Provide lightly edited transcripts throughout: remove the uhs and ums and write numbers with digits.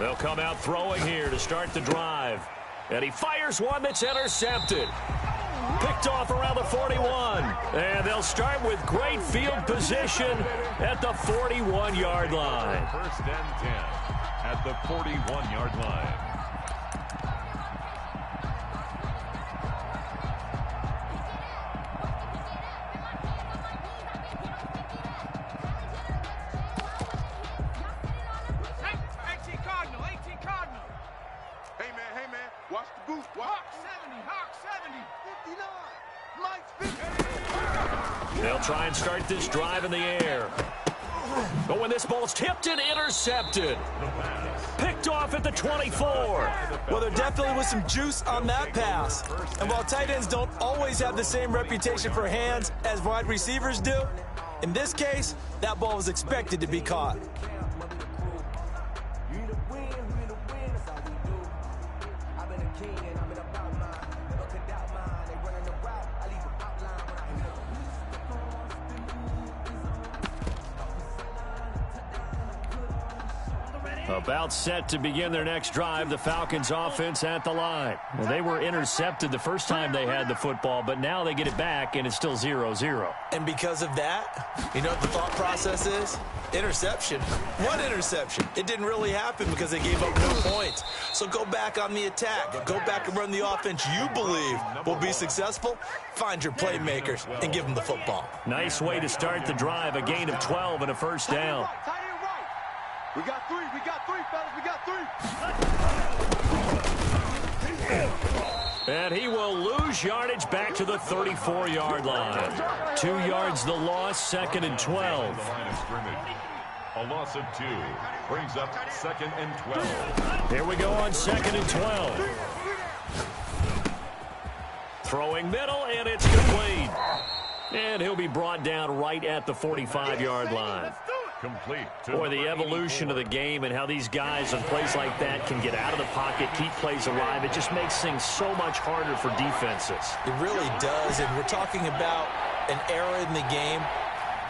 They'll come out throwing here to start the drive. And he fires one that's intercepted. Picked off around the 41. And they'll start with great field position at the 41-yard line. First and 10 at the 41-yard line. They'll try and start this drive in the air. But when this ball's tipped and intercepted. Picked off at the 24. Well, there definitely was some juice on that pass. And while tight ends don't always have the same reputation for hands as wide receivers do, in this case, that ball was expected to be caught. About set to begin their next drive, the Falcons offense at the line. Well, they were intercepted the first time they had the football, but now they get it back, and it's still 0-0. And because of that, you know what the thought process is? Interception. What interception? It didn't really happen because they gave up no points. So go back on the attack. Go back and run the offense you believe will be successful. Find your playmakers and give them the football. Nice way to start the drive, a gain of 12 and a first down. We got three, fellas, we got three. And he will lose yardage back to the 34-yard line. 2 yards the loss, second and 12. A loss of 2 brings up second and 12. Here we go on second and 12. Throwing middle, and it's complete. And he'll be brought down right at the 45-yard line. Complete. Boy, the evolution of the game and how these guys on plays like that can get out of the pocket, keep plays alive, it just makes things so much harder for defenses. It really does, and we're talking about an era in the game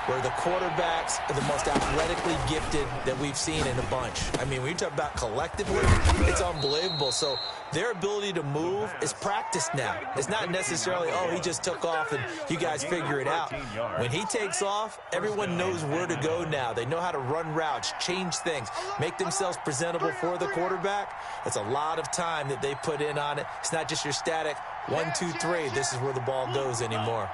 where the quarterbacks are the most athletically gifted that we've seen in a bunch. I mean, when you talk about collectively, it's unbelievable. So their ability to move is practiced now. It's not necessarily, oh, he just took off and you guys figure it out. When he takes off, everyone knows where to go now. They know how to run routes, change things, make themselves presentable for the quarterback. It's a lot of time that they put in on it. It's not just your static 1, 2, 3. This is where the ball goes anymore.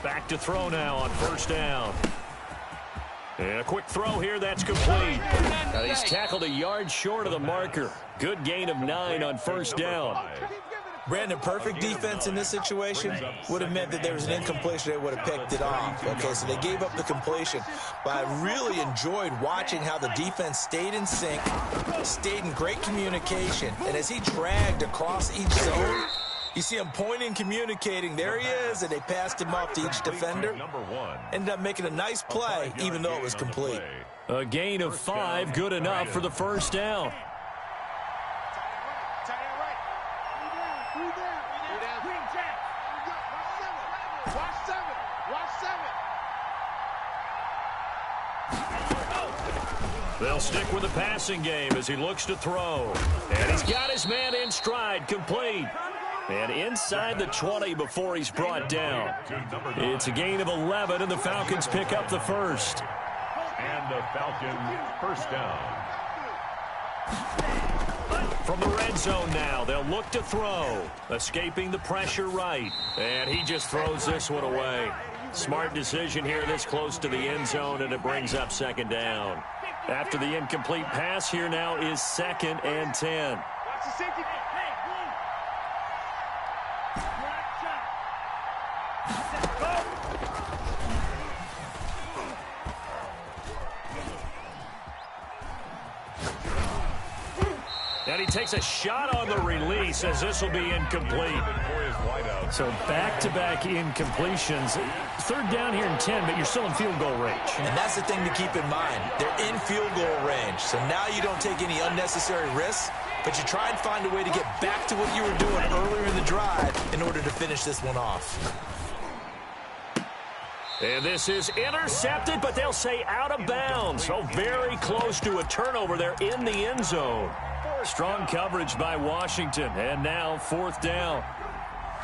Back to throw now on first down. And a quick throw here, that's complete. Now he's tackled a yard short of the marker. Good gain of 9 on first down. Brandon, perfect defense in this situation would have meant that there was an incompletion. They would have picked it off. Okay, so they gave up the completion. But I really enjoyed watching how the defense stayed in sync, stayed in great communication. And as he dragged across each zone, you see him pointing, communicating. There he is, and they passed him off to each defender. Ended up making a nice play, even though it was complete. A gain of 5, good enough for the first down. They'll stick with the passing game as he looks to throw. And he's got his man in stride, complete. And inside the 20 before he's brought down. It's a gain of 11, and the Falcons pick up the first. And the Falcons first down. From the red zone now, they'll look to throw. Escaping the pressure right. And he just throws this one away. Smart decision here this close to the end zone, and it brings up second down. After the incomplete pass, here now is second and 10. And he takes a shot on the release as this will be incomplete. So back-to-back incompletions. Third down here in 10, but you're still in field goal range. And that's the thing to keep in mind. They're in field goal range. So now you don't take any unnecessary risks, but you try and find a way to get back to what you were doing earlier in the drive in order to finish this one off. And this is intercepted, but they'll say out of bounds. So very close to a turnover there in the end zone. Strong coverage by Washington, and now 4th down.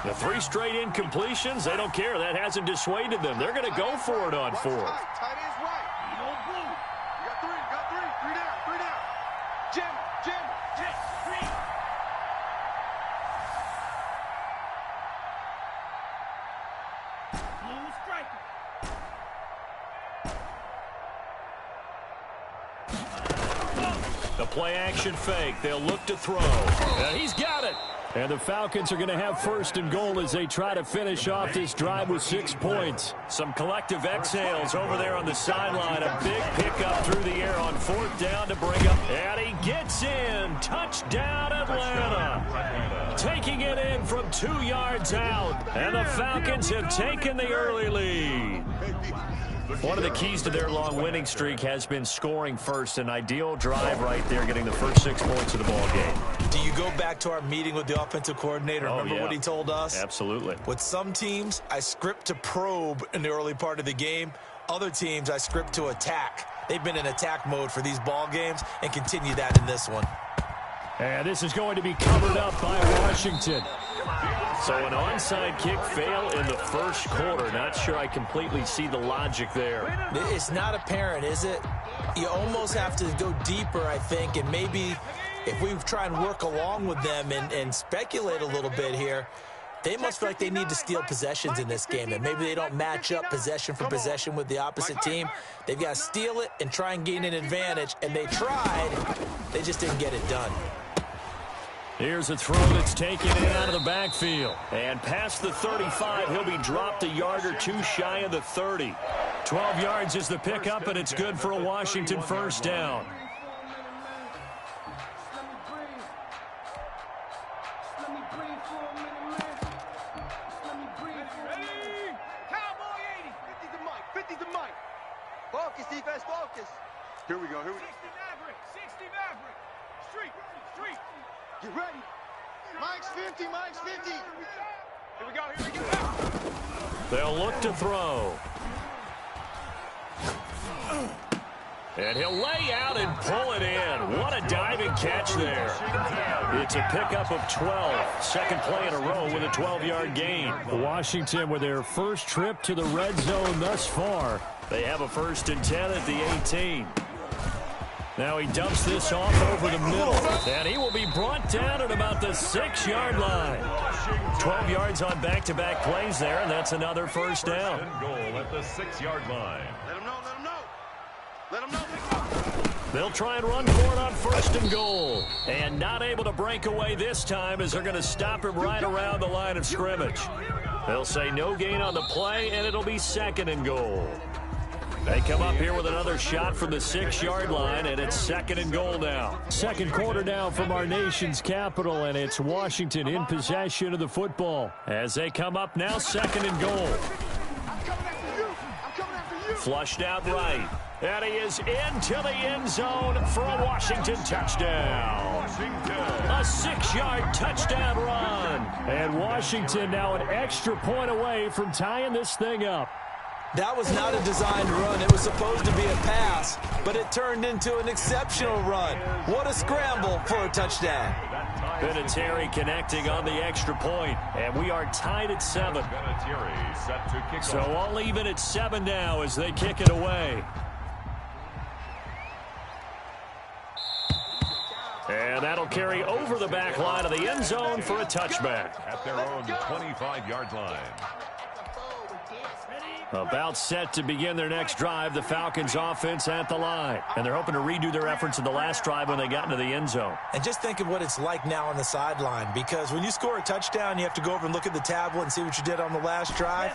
The 3 straight incompletions, they don't care. That hasn't dissuaded them. They're going to go for it on 4th. Tight end's right. No blue. You got 3. 3 down. 3 down. Jim. Blue striker. The play action fake. They'll look to throw. And he's got it. And the Falcons are going to have 1st and goal as they try to finish off this drive with 6 points. Some collective exhales over there on the sideline. A big pickup through the air on 4th down to bring up. And he gets in. Touchdown, Atlanta. Taking it in from 2 yards out. And the Falcons have taken the early lead. One of the keys to their long winning streak has been scoring first. An ideal drive right there, getting the first 6 points of the ball game. Do you go back to our meeting with the offensive coordinator? Remember what he told us? Absolutely. With some teams, I script to probe in the early part of the game. Other teams, I script to attack. They've been in attack mode for these ball games and continue that in this one. And this is going to be covered up by Washington. So an onside kick fail in the first quarter. Not sure I completely see the logic there. It's not apparent, is it? You almost have to go deeper, I think, and maybe if we try and work along with them and speculate a little bit here, they must feel like they need to steal possessions in this game, and maybe they don't match up possession for possession with the opposite team. They've got to steal it and try and gain an advantage, and they tried. They just didn't get it done. Here's a throw that's taken in out of the backfield. And past the 35, he'll be dropped a yard or 2 shy of the 30. 12 yards is the pickup, and it's good for a Washington 1st down. Focus, defense, focus. Here we go. 60 Maverick. Street. Get ready. Mike's 50. Here we go. They'll look to throw. And he'll lay out and pull it in. What a diving catch there. It's a pickup of 12. Second play in a row with a 12-yard gain. Washington with their first trip to the red zone thus far. They have a 1st and 10 at the 18. Now he dumps this off over the middle. And he will be brought down at about the 6-yard line. 12 yards on back-to-back plays there, and that's another 1st down. Goal at the 6-yard line. Let him know. They'll try and run for it on 1st and goal. And not able to break away this time as they're going to stop him right around the line of scrimmage. They'll say no gain on the play, and it'll be 2nd and goal. They come up here with another shot from the 6-yard line, and it's 2nd and goal now. Second quarter now from our nation's capital, and it's Washington in possession of the football. As they come up now, 2nd and goal. Flushed out right. And he is into the end zone for a Washington touchdown. A 6-yard touchdown run. And Washington now an extra point away from tying this thing up. That was not a designed run. It was supposed to be a pass, but it turned into an exceptional run. What a scramble for a touchdown. Vinatieri connecting on the extra point, and we are tied at 7. So all even at 7 now as they kick it away. And that'll carry over the back line of the end zone for a touchback. At their own 25-yard line. About set to begin their next drive, the Falcons offense at the line. And they're hoping to redo their efforts in the last drive when they got into the end zone. And just think of what it's like now on the sideline, because when you score a touchdown, you have to go over and look at the tablet and see what you did on the last drive.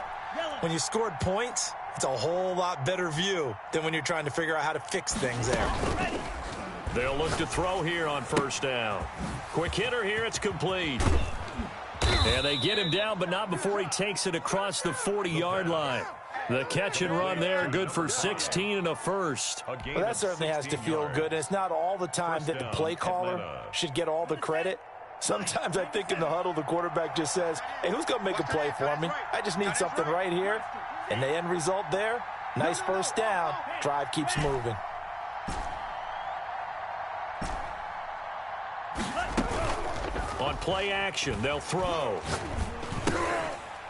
When you scored points, it's a whole lot better view than when you're trying to figure out how to fix things there. They'll look to throw here on 1st down. Quick hitter here, it's complete. And they get him down, but not before he takes it across the 40-yard line. The catch and run there, good for 16 and a 1st. Well, that certainly has to feel good. And it's not all the time that the play caller should get all the credit. Sometimes I think in the huddle, the quarterback just says, hey, who's going to make a play for me? I just need something right here. And the end result there, nice first down. Drive keeps moving. On play action, they'll throw.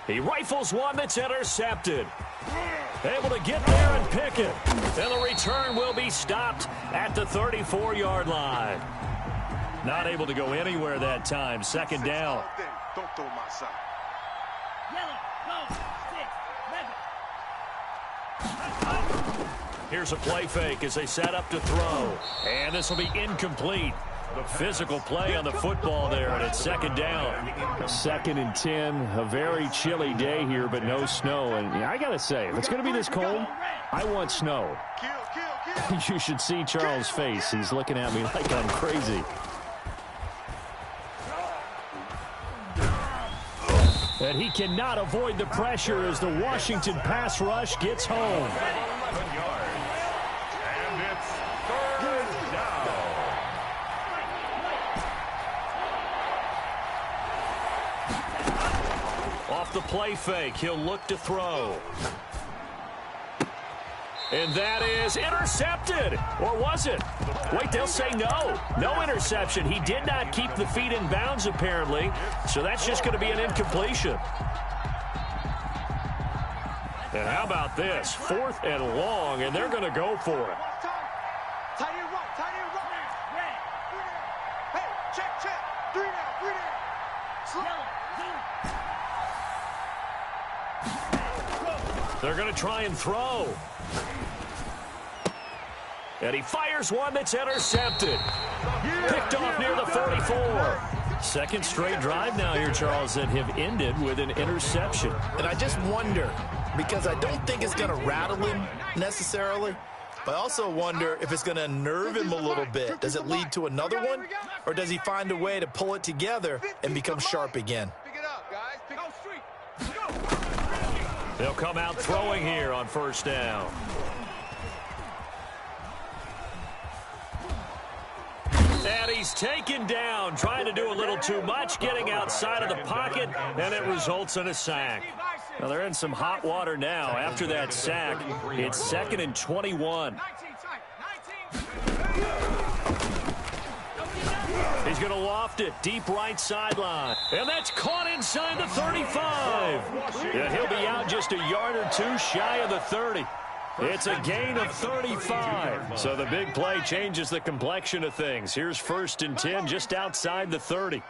He rifles one that's intercepted. Able to get there and pick it. And the return will be stopped at the 34-yard line. Not able to go anywhere that time. Second down. Don't throw my side. Yellow, go, 6, Here's a play fake as they set up to throw. And this will be incomplete. Physical play on the football there, and it's second down. 2nd and 10, a very chilly day here, but no snow. And I got to say, if it's going to be this cold, I want snow. You should see Charles' face. He's looking at me like I'm crazy. And he cannot avoid the pressure as the Washington pass rush gets home. And it's 3rd down. Off the play fake, he'll look to throw. And that is intercepted. Or was it? Wait, they'll say no. No interception. He did not keep the feet in bounds, apparently. So that's just going to be an incompletion. And how about this? 4th and long, and they're going to go for it. Tight end run. Hey, check. 3 down. They're going to try and throw. And he fires one that's intercepted. Picked off near the 44. Second straight drive now here, Charles, that have ended with an interception. And I just wonder, because I don't think it's going to rattle him necessarily, but I also wonder if it's going to unnerve him a little bit. Does it lead to another one, or does he find a way to pull it together and become sharp again? Pick it up, guys. Pick go, street, go. They'll come out throwing here on first down. And he's taken down, trying to do a little too much, getting outside of the pocket, and it results in a sack. Now they're in some hot water now. After that sack, it's 2nd and 21. He's going to loft it deep right sideline. And that's caught inside the 35. And he'll be out just a yard or two shy of the 30. It's a gain of 35. So the big play changes the complexion of things. Here's 1st and 10 just outside the 30.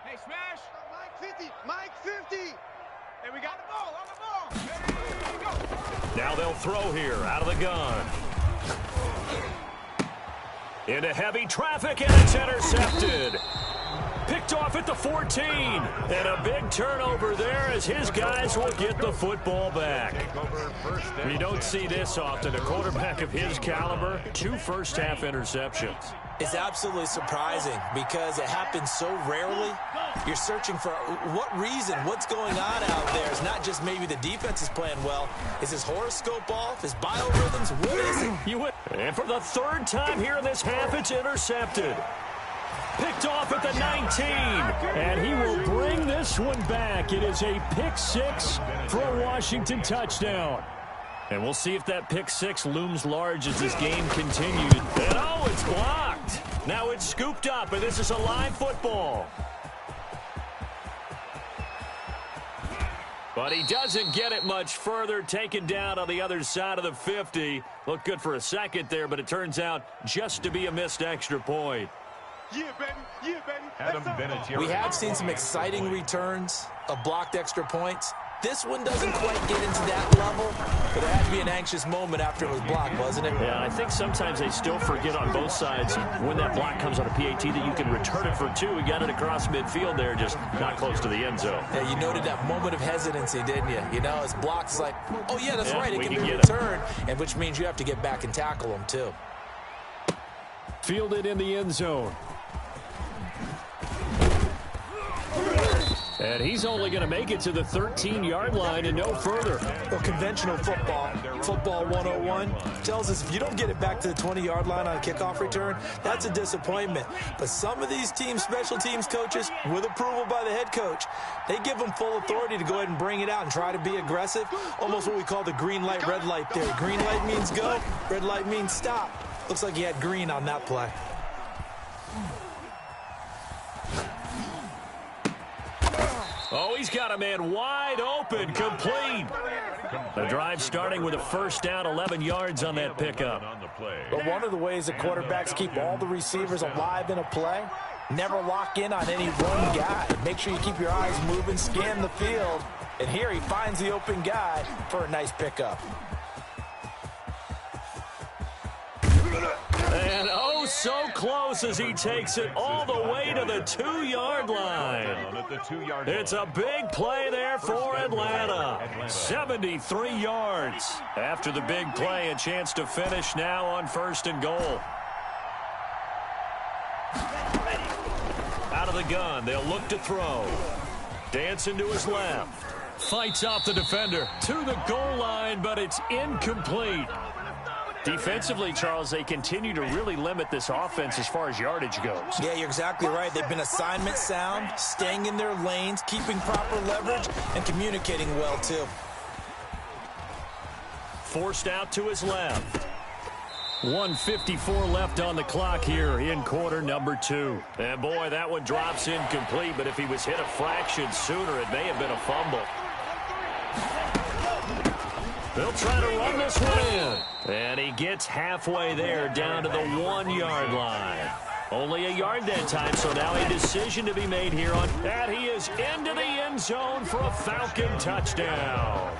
Hey, smash. Mike 50. Hey, we got the ball, on the ball. Ready, go. Now they'll throw here out of the gun. Into heavy traffic, and it's intercepted. Picked off at the 14. And a big turnover there as his guys will get the football back. You don't see this often. A quarterback of his caliber, 2 first-half interceptions. It's absolutely surprising because it happens so rarely. You're searching for what reason, what's going on out there. It's not just maybe the defense is playing well. Is his horoscope off? His biorhythms? What is it? And for the 3rd time here in this half, it's intercepted. Picked off at the 19, and he will bring this one back. It is a pick 6 for a Washington touchdown. And we'll see if that pick 6 looms large as this game continues. And oh, it's blocked. Now it's scooped up, and this is a live football. But he doesn't get it much further. Taken down on the other side of the 50. Looked good for a second there, but it turns out just to be a missed extra point. Yeah, baby. Adam Vinatieri. We have seen some exciting returns of blocked extra points. This one doesn't quite get into that level, but it had to be an anxious moment after it was blocked, wasn't it? Yeah, I think sometimes they still forget on both sides when that block comes on a PAT that you can return it for 2. We got it across midfield there, just not close to the end zone. Yeah, you noted that moment of hesitancy, didn't you? You know, it's blocked. It's like, oh, yeah, that's right. It can be returned, and which means you have to get back and tackle them, too. Fielded in the end zone. And he's only going to make it to the 13-yard line and no further. Well, conventional football 101, tells us if you don't get it back to the 20-yard line on a kickoff return, that's a disappointment. But some of these special teams coaches, with approval by the head coach, they give them full authority to go ahead and bring it out and try to be aggressive, almost what we call the green light, red light theory. Green light means go, red light means stop. Looks like he had green on that play. Oh, he's got a man wide open, complete. The drive starting with a first down, 11 yards on that pickup. But one of the ways that quarterbacks keep all the receivers alive in a play, never lock in on any one guy. Make sure you keep your eyes moving, scan the field. And here he finds the open guy for a nice pickup. And oh, so close as he takes it all the way to the 2-yard line. It's a big play there for Atlanta. 73 yards. After the big play, a chance to finish now on 1st and goal. Out of the gun, they'll look to throw. Dancing to his left. Fights off the defender to the goal line, but it's incomplete. Defensively, Charles, they continue to really limit this offense as far as yardage goes. Yeah, you're exactly right. They've been assignment sound, staying in their lanes, keeping proper leverage, and communicating well, too. Forced out to his left. 1:54 left on the clock here in quarter number 2. And, boy, that one drops incomplete, but if he was hit a fraction sooner, it may have been a fumble. They'll try to run this one in. And he gets halfway there down to the 1-yard line. Only a yard that time, so now a decision to be made here on that. He is into the end zone for a Falcon touchdown.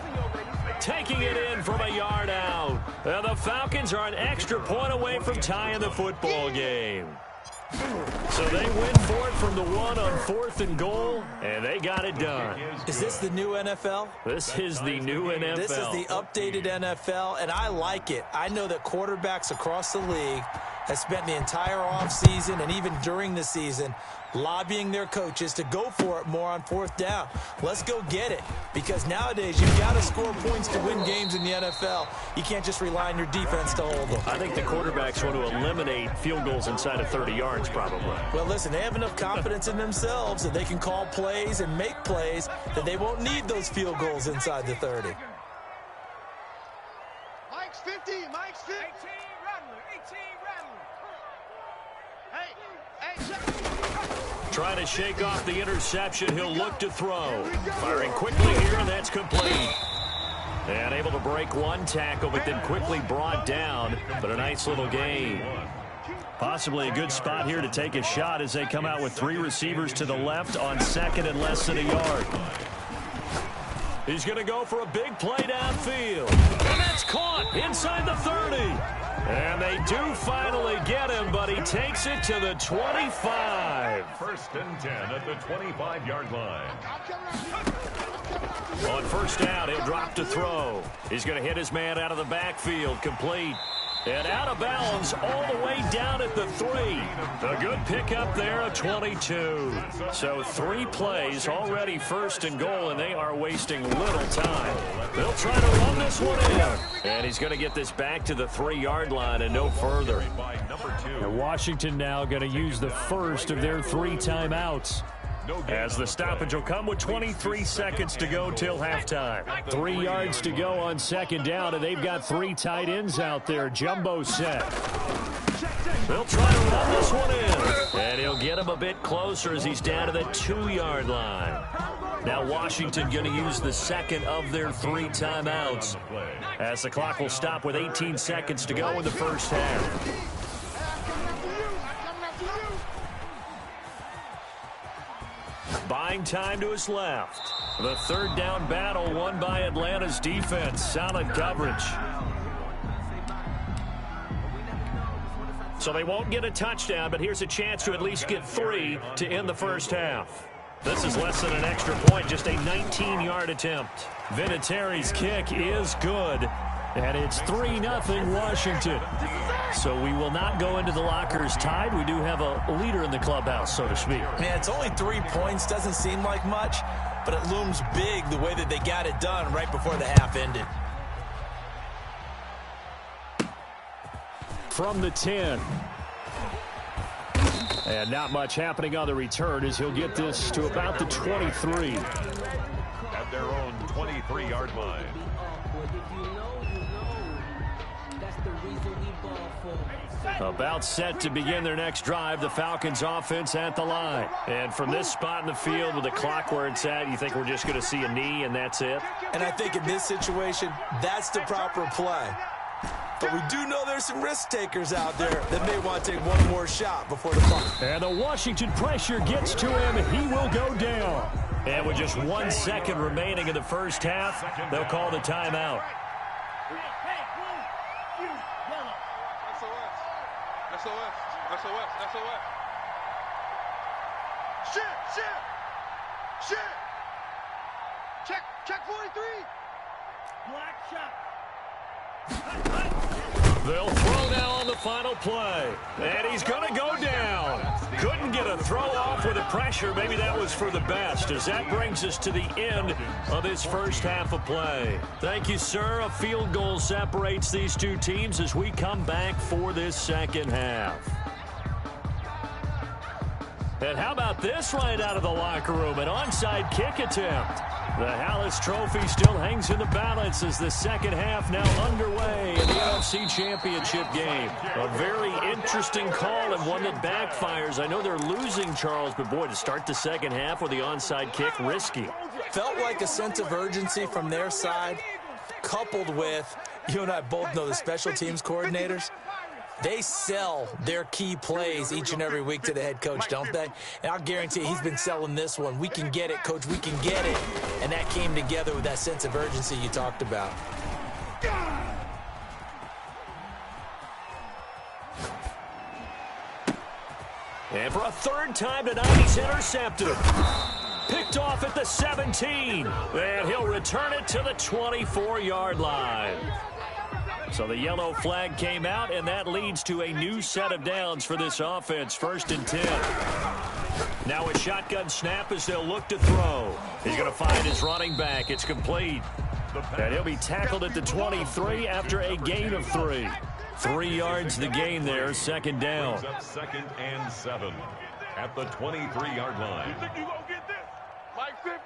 Taking it in from a yard out. And the Falcons are an extra point away from tying the football game. So they win for it from the 1 on 4th and goal, and they got it done. Is this the new NFL? This is the new NFL. This is the updated NFL, and I like it. I know that quarterbacks across the league have spent the entire offseason and even during the season lobbying their coaches to go for it more on 4th down. Let's go get it, because nowadays you've got to score points to win games in the NFL. You can't just rely on your defense to hold them. I think the quarterbacks want to eliminate field goals inside of 30 yards probably. Well, listen, they have enough confidence in themselves that they can call plays and make plays that they won't need those field goals inside the 30. Mike's 50, Mike's 50. 18 Rattler, 18 Rattler. Hey, check. Trying to shake off the interception. He'll look to throw. Firing quickly here, and that's complete. And able to break one tackle, but then quickly brought down. But a nice little gain. Possibly a good spot here to take a shot as they come out with 3 receivers to the left on 2nd and less than a yard. He's going to go for a big play downfield. And that's caught inside the 30. And they do finally get him, but he takes it to the 25. 1st and 10 at the 25-yard line. On 1st down, he'll drop to throw. He's going to hit his man out of the backfield, complete. And out of bounds all the way down at the 3. A good pickup there, a 22. So 3 plays, already 1st and goal, and they are wasting little time. They'll try to run this one in. And he's going to get this back to the 3-yard line and no further. And Washington now going to use the first of their 3 timeouts. As the stoppage will come with 23 seconds to go till halftime. 3 yards to go on 2nd down, and they've got 3 tight ends out there. Jumbo set. They'll try to run this one in. And he'll get him a bit closer as he's down to the 2-yard line. Now Washington going to use the 2nd of their 3 timeouts. As the clock will stop with 18 seconds to go in the 1st half. Buying time to his left. The 3rd down battle won by Atlanta's defense. Solid coverage. So they won't get a touchdown, but here's a chance to at least get 3 to end the 1st half. This is less than an extra point, just a 19-yard attempt. Vinatieri's kick is good, and it's 3-0 Washington. So we will not go into the lockers tied. We do have a leader in the clubhouse, so to speak. Man, it's only 3 points. Doesn't seem like much, but it looms big the way that they got it done right before the half ended. From the 10. And not much happening on the return as he'll get this to about the 23. At their own 23-yard line. About set to begin their next drive, the Falcons offense at the line. And from this spot in the field with the clock where it's at, you think we're just going to see a knee and that's it? And I think in this situation, that's the proper play. But we do know there's some risk takers out there that may want to take one more shot before the clock. And the Washington pressure gets to him. He will go down. And with just 1 second remaining in the first half, they'll call the timeout. SOS. Shit. Check 43. Black shot. They'll throw now on the final play. And he's going to go down. Couldn't get a throw off with the pressure. Maybe that was for the best, as that brings us to the end of this first half of play. Thank you, sir. A field goal separates these two teams as we come back for this second half. And how about this right out of the locker room? An onside kick attempt. The Hallis Trophy still hangs in the balance as the second half now underway in the NFC Championship game. A very interesting call and one that backfires. I know they're losing, Charles, but boy, to start the second half with the onside kick, risky. Felt like a sense of urgency from their side, coupled with, you and I both know the special teams coordinators. They sell their key plays each and every week to the head coach, don't they? And I'll guarantee he's been selling this one. We can get it, coach. We can get it. And that came together with that sense of urgency you talked about. And for a third time tonight, he's intercepted. Picked off at the 17. And he'll return it to the 24-yard line. So the yellow flag came out, and that leads to a new set of downs for this offense. 1st and 10. Now a shotgun snap as they'll look to throw. He's going to find his running back. It's complete. And he'll be tackled at the 23 after a gain of 3. 3 yards the gain there, second down. 2nd and 7 at the 23-yard line. You think you gonna get this? Mike 50.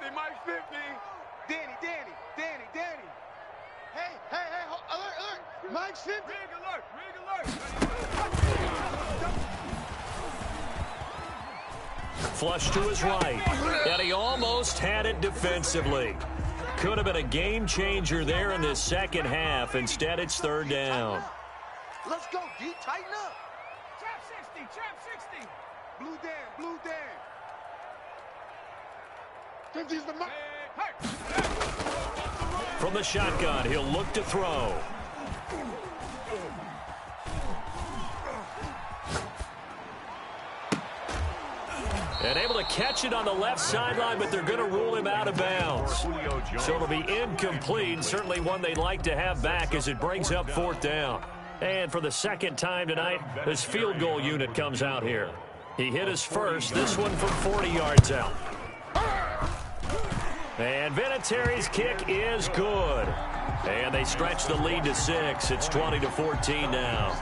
Danny. Hey, alert. Mike's 50. Rig alert. Flush to his right. And he almost had it defensively. Could have been a game changer there in this second half. Instead, it's third down. Let's go, D. Tighten up. Trap 60. Blue Dan. 50's the mark. From the shotgun, he'll look to throw. And able to catch it on the left sideline, but they're going to rule him out of bounds. So it'll be incomplete. Certainly one they'd like to have back as it brings up 4th down. And for the second time tonight, this field goal unit comes out here. He hit his first, this one from 40 yards out. And Vinatieri's kick is good. And they stretch the lead to 6. It's 20-14 now.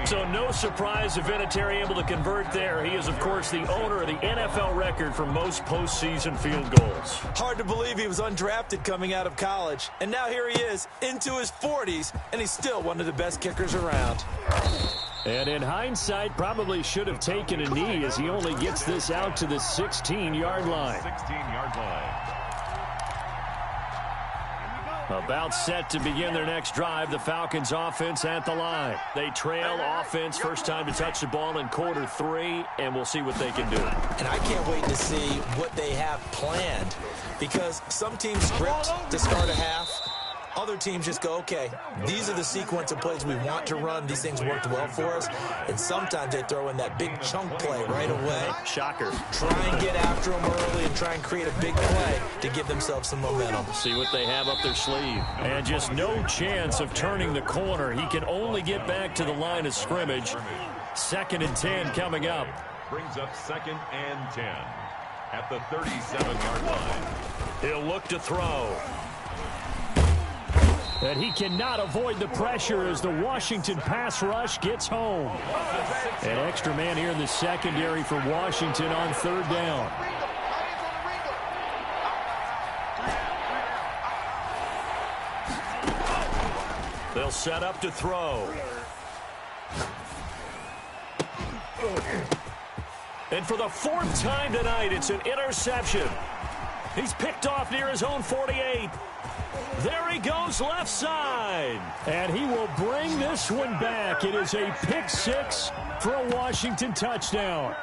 So no surprise if Vinatieri able to convert there. He is, of course, the owner of the NFL record for most postseason field goals. Hard to believe he was undrafted coming out of college. And now here he is into his 40s, and he's still one of the best kickers around. And in hindsight, probably should have taken a knee as he only gets this out to the 16-yard line. 16-yard line. About set to begin their next drive, the Falcons offense at the line. They trail offense, first time to touch the ball in quarter 3, and we'll see what they can do. And I can't wait to see what they have planned, because some teams script to start a half, Other teams just go, okay, these are the sequence of plays we want to run. These things worked well for us. And sometimes they throw in that big chunk play right away. Shocker. Try and get after them early and try and create a big play to give themselves some momentum. See what they have up their sleeve. And just no chance of turning the corner. He can only get back to the line of scrimmage. 2nd and 10 coming up. Brings up 2nd and 10 at the 37-yard line. He'll look to throw. And he cannot avoid the pressure as the Washington pass rush gets home. An extra man here in the secondary for Washington on 3rd down. They'll set up to throw. And for the 4th time tonight, it's an interception. He's picked off near his own 48. There he goes left side. And he will bring this one back. It is a pick 6 for a Washington touchdown.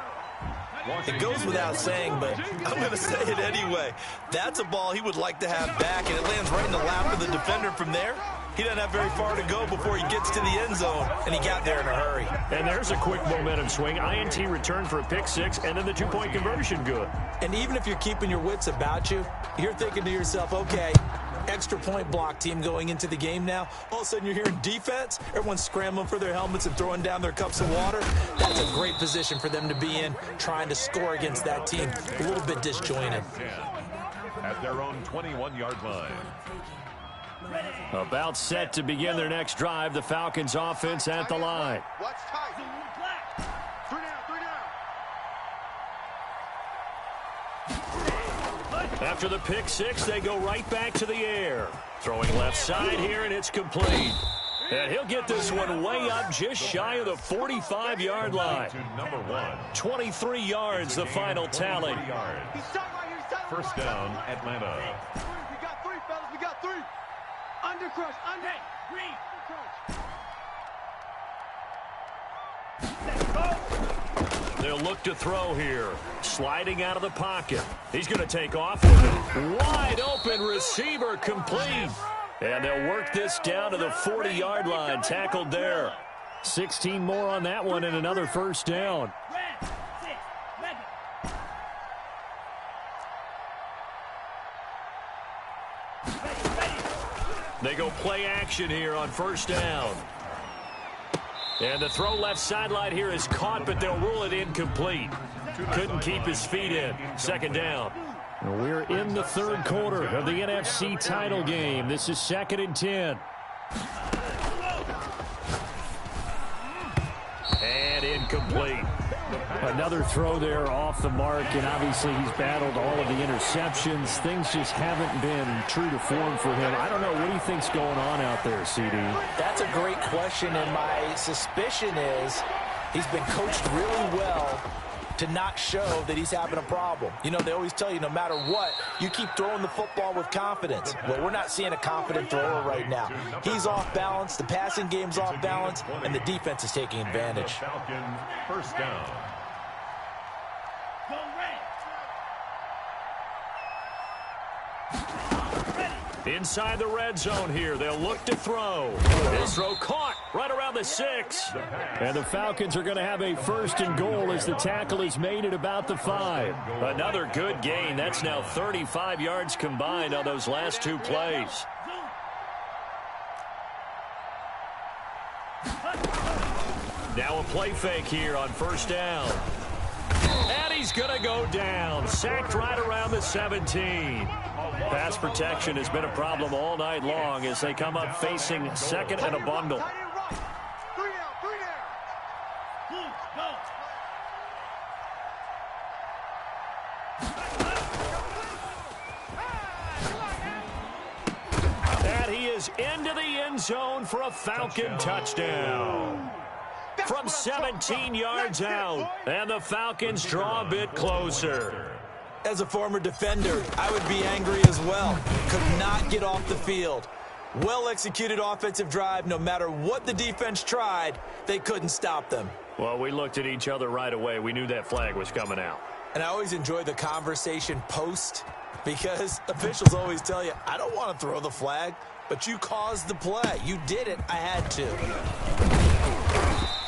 It goes without saying, but I'm going to say it anyway. That's a ball he would like to have back, and it lands right in the lap of the defender from there. He doesn't have very far to go before he gets to the end zone, and he got there in a hurry. And there's a quick momentum swing. INT return for a pick 6, and then the 2-point conversion good. And even if you're keeping your wits about you, you're thinking to yourself, okay, extra point block team going into the game now. All of a sudden you're hearing defense. Everyone's scrambling for their helmets and throwing down their cups of water. That's a great position for them to be in, trying to score against that team. A little bit disjointed. At their own 21-yard line. About set to begin their next drive. The Falcons offense at the line. Watch tight. 3 down. After the pick 6, they go right back to the air. Throwing left side here, and it's complete. And he'll get this one way up just shy of the 45-yard line. 23 yards, the final tally. First down, Atlanta. We got 3, fellas. We got 3. Under crush. Under. They'll look to throw here. Sliding out of the pocket. He's going to take off with it. Wide open receiver complete. And they'll work this down to the 40-yard line. Tackled there. 16 more on that one and another first down. They go play action here on first down. And the throw left sideline here is caught, but they'll rule it incomplete. Couldn't keep his feet in. 2nd down. We're in the 3rd quarter of the NFC title game. This is 2nd and 10. And incomplete. Another throw there off the mark, and obviously he's battled all of the interceptions. Things just haven't been true to form for him. I don't know. What do you think's going on out there, CD? That's a great question, and my suspicion is he's been coached really well to not show that he's having a problem. You know, they always tell you no matter what, you keep throwing the football with confidence. Well, we're not seeing a confident thrower right now. He's off balance, the passing game's off balance, and the defense is taking advantage. Falcons, first down. Inside the red zone here. They'll look to throw. This throw caught right around the 6. And the Falcons are going to have a 1st and goal as the tackle is made at about the 5. Another good gain. That's now 35 yards combined on those last 2 plays. Now a play fake here on first down. And he's going to go down. Sacked right around the 17. Pass protection has been a problem all night long as they come up facing 2nd and a bundle. 3 down. And he is into the end zone for a Falcon touchdown. From 17 yards out, and the Falcons draw a bit closer. As a former defender, I would be angry as well. Could not get off the field. Well-executed offensive drive. No matter what the defense tried, they couldn't stop them. Well, we looked at each other right away. We knew that flag was coming out. And I always enjoy the conversation post because officials always tell you, I don't want to throw the flag. but you caused the play. You did it. I had to.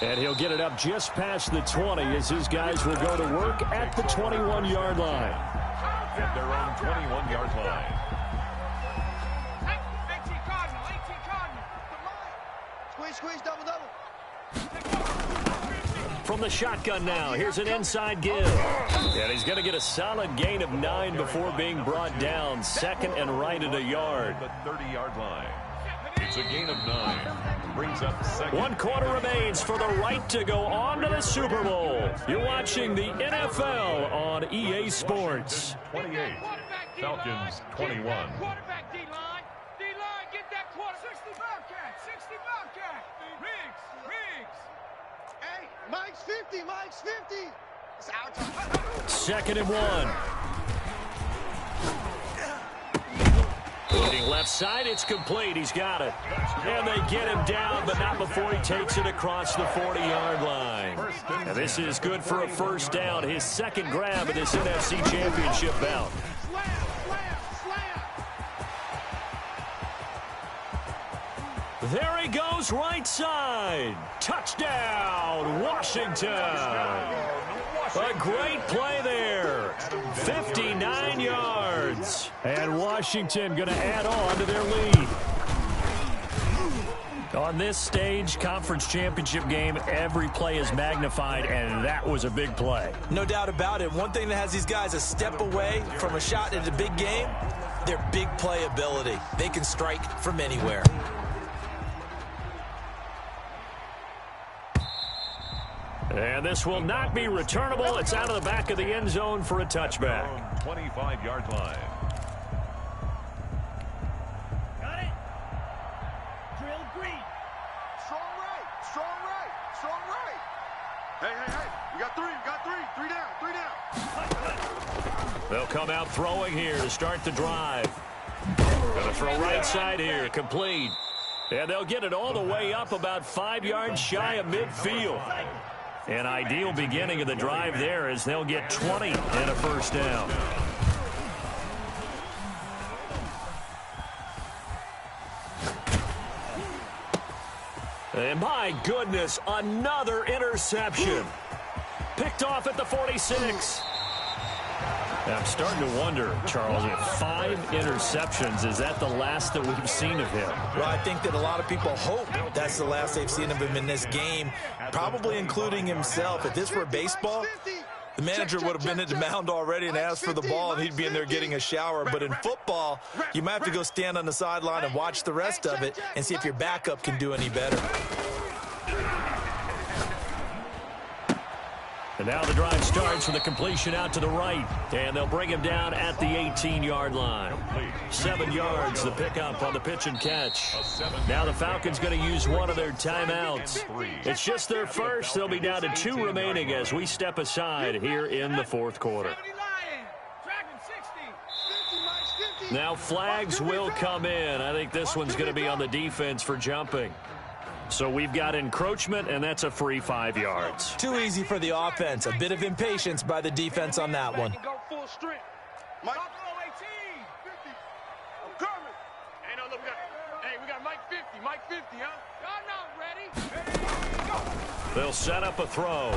And he'll get it up just past the 20 as his guys will go to work at the 21-yard line. At their own 21-yard line. 18 Cardinal. Squeeze, double. From the shotgun now, here's an inside give. And he's going to get a solid gain of 9 before being brought down. Second and right at a yard. The 30-yard line. It's a gain of 9. Brings up second. 1 quarter remains for the right to go on to the Super Bowl. You're watching the NFL on EA Sports. 28. Falcons 21. Quarterback D-line. D-line, get that quarter. 60 Bobcat. Riggs. Hey, Mike's 50. It's our time. Second and 1. Looking left side, it's complete. He's got it. And they get him down, but not before he takes it across the 40-yard line. And this is good for a first down. His second grab of this NFC Championship bout. Slam. There he goes, right side. Touchdown, Washington. A great play there. 59 yards. And Washington going to add on to their lead. On this stage, conference championship game, every play is magnified, and that was a big play. No doubt about it. One thing that has these guys a step away from a shot at a big game, their big play ability. They can strike from anywhere. And this will not be returnable. It's out of the back of the end zone for a touchback. 25-yard line. Got it. Drill green. Strong right. Hey. We got three. Three down. They'll come out throwing here to start the drive. Going to throw right side here, complete. And they'll get it all the way up about 5 yards shy of midfield. An ideal beginning of the drive there as they'll get 20 and a first down. And my goodness, another interception. Picked off at the 46. I'm starting to wonder, Charles, if 5 interceptions, is that the last that we've seen of him? Well, I think that a lot of people hope that's the last they've seen of him in this game, probably including himself. If this were baseball, the manager would have been at the mound already and asked for the ball, and he'd be in there getting a shower. But in football, you might have to go stand on the sideline and watch the rest of it and see if your backup can do any better. And now the drive starts with a completion out to the right. And they'll bring him down at the 18-yard line. 7 yards, the pickup on the pitch and catch. Now the Falcons going to use one of their timeouts. It's just their first. They'll be down to 2 remaining as we step aside here in the fourth quarter. Now flags will come in. I think this one's going to be on the defense for jumping. So we've got encroachment, and that's a free 5 yards. Too easy for the offense. A bit of impatience by the defense on that one. Go full strength. Mike. I'm coming. Hey, no, look, we got Mike 50. Mike 50, huh? Y'all not ready. They'll set up a throw.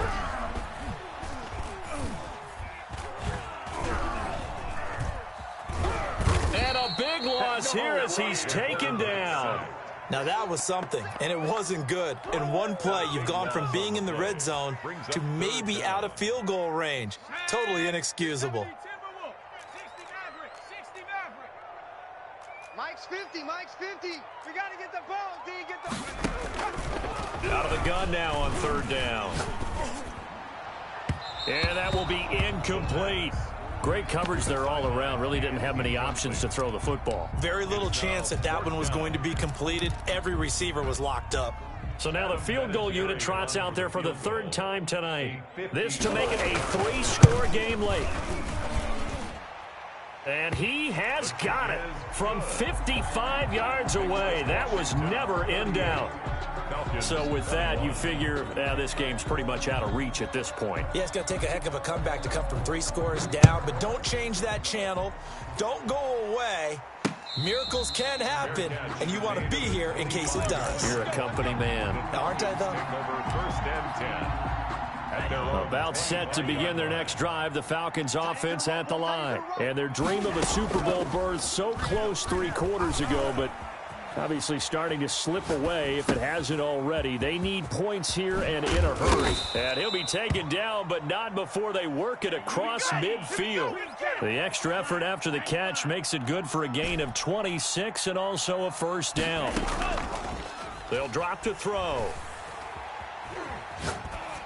And a big loss here as he's taken down. Now that was something, and it wasn't good. In one play, you've gone from being in the red zone to maybe out of field goal range. Totally inexcusable. Mike's 50. We got to get the ball, D. Out of the gun now on third down. And that will be incomplete. Great coverage there all around. Really didn't have many options to throw the football. Very little chance that that one was going to be completed. Every receiver was locked up. So now the field goal unit trots out there for the 3rd time tonight. This to make it a 3-score game late. And he has got it from 55 yards away. That was never in doubt. So with that, you figure this game's pretty much out of reach at this point. Yeah, it's going to take a heck of a comeback to come from 3 scores down, but don't change that channel. Don't go away. Miracles can happen, and you want to be here in case it does. You're a company man. Aren't I, though? First and 10. At their own About set to begin their next drive, the Falcons offense at the line. And their dream of a Super Bowl berth so close 3 quarters ago, but obviously starting to slip away if it hasn't already. They need points here and in a hurry. And he'll be taken down, but not before they work it across midfield. The extra effort after the catch makes it good for a gain of 26 and also a first down. They'll drop to throw.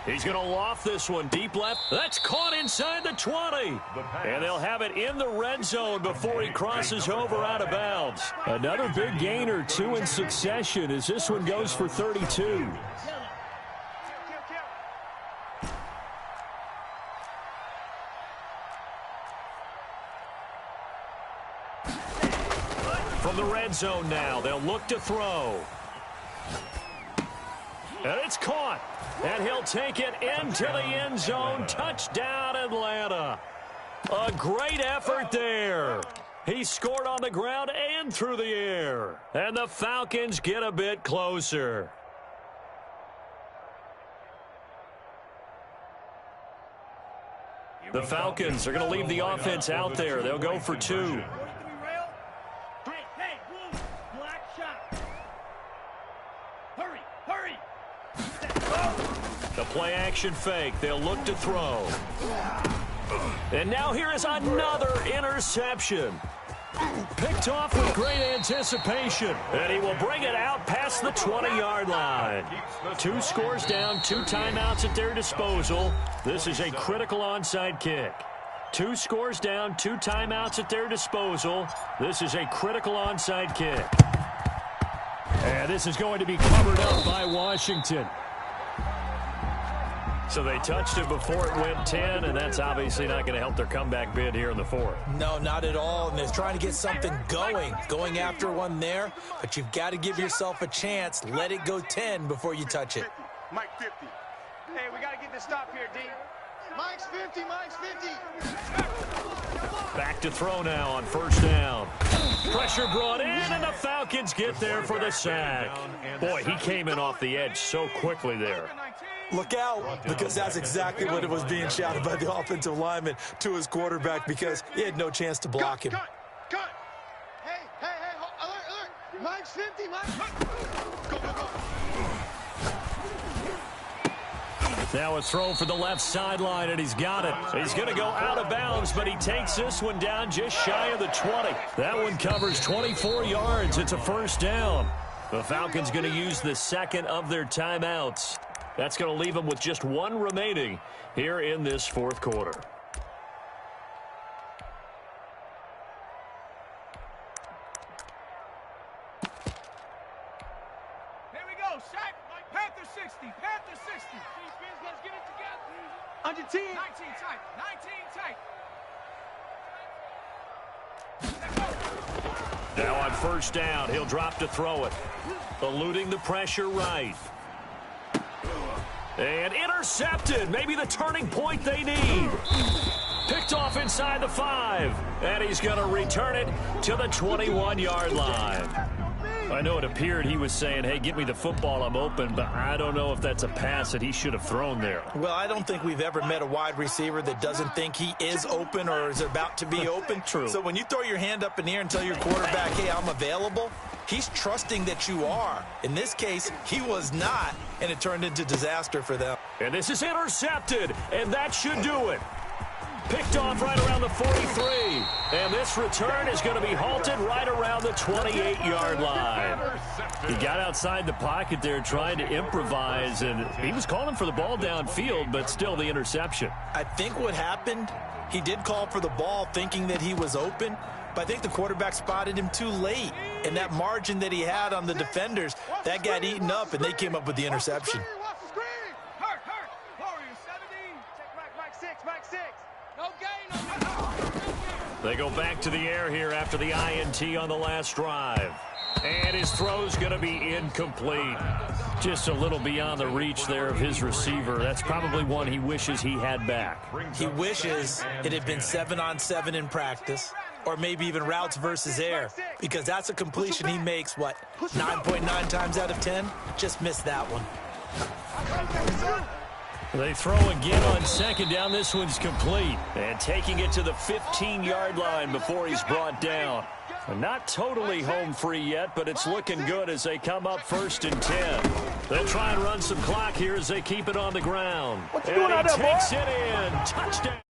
He's going to loft this one deep left. That's caught inside the 20. And they'll have it in the red zone before he crosses over out of bounds. Another big gainer, 2 in succession as this one goes for 32. From the red zone now, they'll look to throw. And it's caught. And he'll take it into the end zone. Touchdown, Atlanta. A great effort there. He scored on the ground and through the air. And the Falcons get a bit closer. The Falcons are going to leave the offense out there. They'll go for 2. The play action fake. They'll look to throw. And now here is another interception. Picked off with great anticipation. And he will bring it out past the 20-yard line. 2 scores down, 2 timeouts at their disposal. This is a critical onside kick. 2 scores down, 2 timeouts at their disposal. This is a critical onside kick. And this is going to be covered up by Washington. So they touched it before it went 10, and that's obviously not going to help their comeback bid here in the 4th. No, not at all. And they're trying to get something going after one there. But you've got to give yourself a chance. Let it go 10 before you touch it. Mike 50. Hey, we got to get the stop here, D. Mike's 50. Mike's 50. Back to throw now on first down. Pressure brought in, and the Falcons get there for the sack. Boy, he came in off the edge so quickly there. Look out, because that's exactly what it was being shouted by the offensive lineman to his quarterback because he had no chance to block him. Cut. Hey, alert. Mike's 50, Mike. Go. Now a throw for the left sideline, and he's got it. He's going to go out of bounds, but he takes this one down just shy of the 20. That one covers 24 yards. It's a first down. The Falcons going to use the second of their timeouts. That's going to leave them with just 1 remaining here in this 4th quarter. Here we go, Shaq. Panther 60. Panther 60. Defense, let's get it together. Under 10. 19 tight. 19 tight. Now on first down, he'll drop to throw it. Eluding the pressure right. And intercepted. Maybe the turning point they need. Picked off inside the 5. And he's going to return it to the 21-yard line. I know it appeared he was saying, hey, give me the football, I'm open, but I don't know if that's a pass that he should have thrown there. Well, I don't think we've ever met a wide receiver that doesn't think he is open or is about to be open. True. So when you throw your hand up in the air and tell your quarterback, hey, I'm available, he's trusting that you are. In this case, he was not, and it turned into disaster for them. And this is intercepted, and that should do it. Picked off right around the 43. And this return is going to be halted right around the 28-yard line. He got outside the pocket there trying to improvise, and he was calling for the ball downfield, but still the interception. I think what happened, he did call for the ball thinking that he was open, but I think the quarterback spotted him too late. And that margin that he had on the defenders, that got eaten up, and they came up with the interception. Hurt. Warrior 17. Check Mike 6. Mike 6. No gain. They go back to the air here after the INT on the last drive. And his throw's going to be incomplete. Just a little beyond the reach there of his receiver. That's probably one he wishes he had back. He wishes it had been 7-on-7 in practice. or maybe even routes versus air, because that's a completion he makes, 9.9 times out of 10? Just missed that one. They throw again on second down. This one's complete. And taking it to the 15-yard line before he's brought down. Not totally home free yet, but it's looking good as they come up 1st and 10. They'll try and run some clock here as they keep it on the ground. What you doing out there, boy? Takes it in. Touchdown.